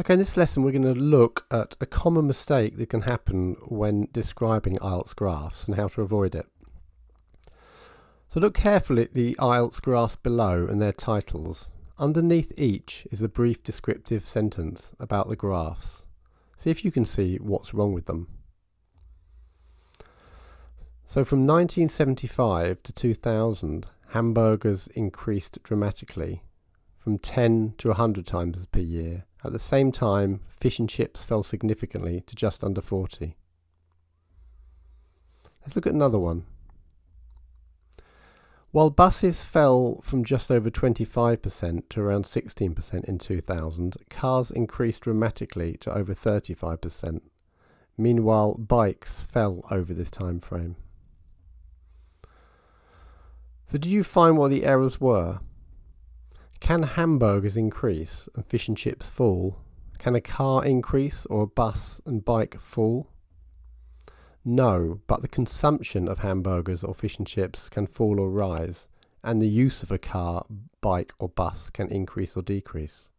Okay, in this lesson we're going to look at a common mistake that can happen when describing IELTS graphs and how to avoid it. So look carefully at the IELTS graphs below and their titles. Underneath each is a brief descriptive sentence about the graphs. See if you can see what's wrong with them. So from 1975 to 2000, hamburgers increased dramatically from 10 to 100 times per year. At the same time, fish and chips fell significantly to just under 40. Let's look at another one. While buses fell from just over 25% to around 16% in 2000, cars increased dramatically to over 35%. Meanwhile, bikes fell over this time frame. So did you find what the errors were? Can hamburgers increase and fish and chips fall? Can a car increase or a bus and bike fall? No, but the consumption of hamburgers or fish and chips can fall or rise, and the use of a car, bike or bus can increase or decrease.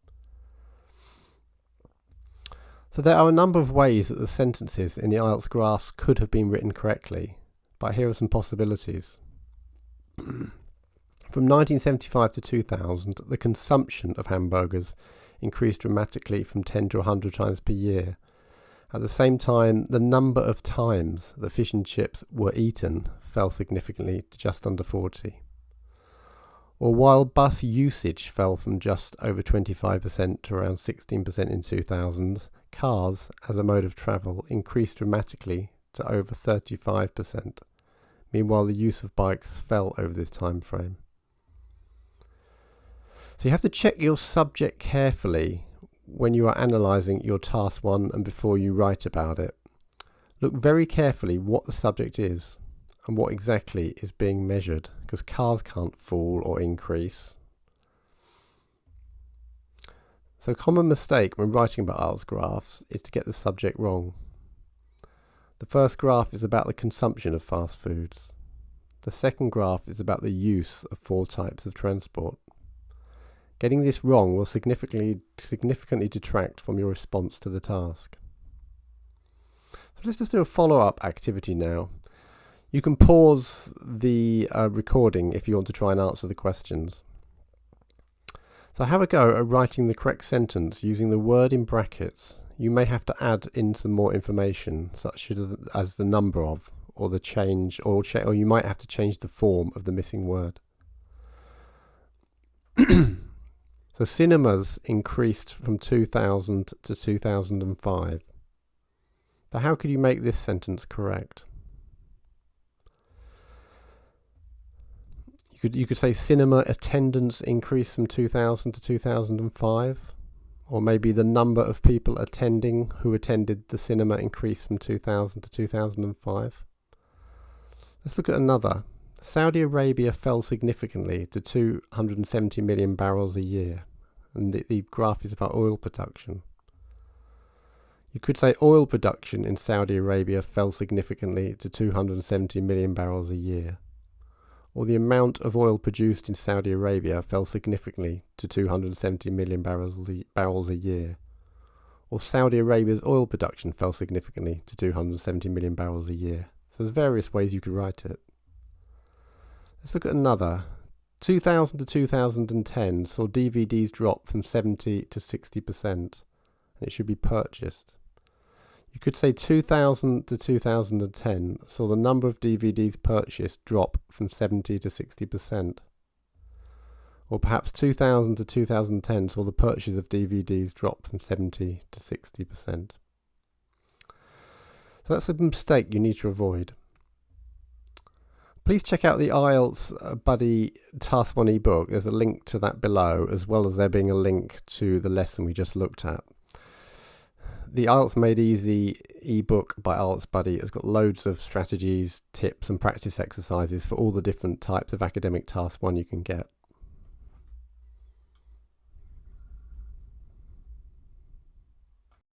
So there are a number of ways that the sentences in the IELTS graphs could have been written correctly, but here are some possibilities. From 1975 to 2000, the consumption of hamburgers increased dramatically from 10 to 100 times per year. At the same time, the number of times that fish and chips were eaten fell significantly to just under 40. Or while bus usage fell from just over 25% to around 16% in 2000, cars as a mode of travel increased dramatically to over 35%. Meanwhile, the use of bikes fell over this time frame. So you have to check your subject carefully when you are analysing your task 1 and before you write about it. Look very carefully what the subject is and what exactly is being measured, because cars can't fall or increase. So a common mistake when writing about IELTS graphs is to get the subject wrong. The first graph is about the consumption of fast foods. The second graph is about the use of 4 types of transport. Getting this wrong will significantly detract from your response to the task. So let's just do a follow-up activity now. You can pause the recording if you want to try and answer the questions. So have a go at writing the correct sentence using the word in brackets. You may have to add in some more information, such as the number of, or the change, or you might have to change the form of the missing word. So cinemas increased from 2000 to 2005. But how could you make this sentence correct? You could say cinema attendance increased from 2000 to 2005. Or maybe the number of people who attended the cinema increased from 2000 to 2005. Let's look at another. Saudi Arabia fell significantly to 270 million barrels a year, and the graph is about oil production. You could say oil production in Saudi Arabia fell significantly to 270 million barrels a year, or the amount of oil produced in Saudi Arabia fell significantly to 270 million barrels a year, or Saudi Arabia's oil production fell significantly to 270 million barrels a year. So there's various ways you could write it. Let's look at another. 2000 to 2010 saw DVDs drop from 70 to 60%, and it should be purchased. You could say 2000 to 2010 saw the number of DVDs purchased drop from 70 to 60%. Or perhaps 2000 to 2010 saw the purchase of DVDs drop from 70 to 60%. So that's a mistake you need to avoid. Please check out the IELTS Buddy Task 1 ebook. There's a link to that below, as well as there being a link to the lesson we just looked at. The IELTS Made Easy ebook by IELTS Buddy has got loads of strategies, tips and practice exercises for all the different types of academic task 1 you can get.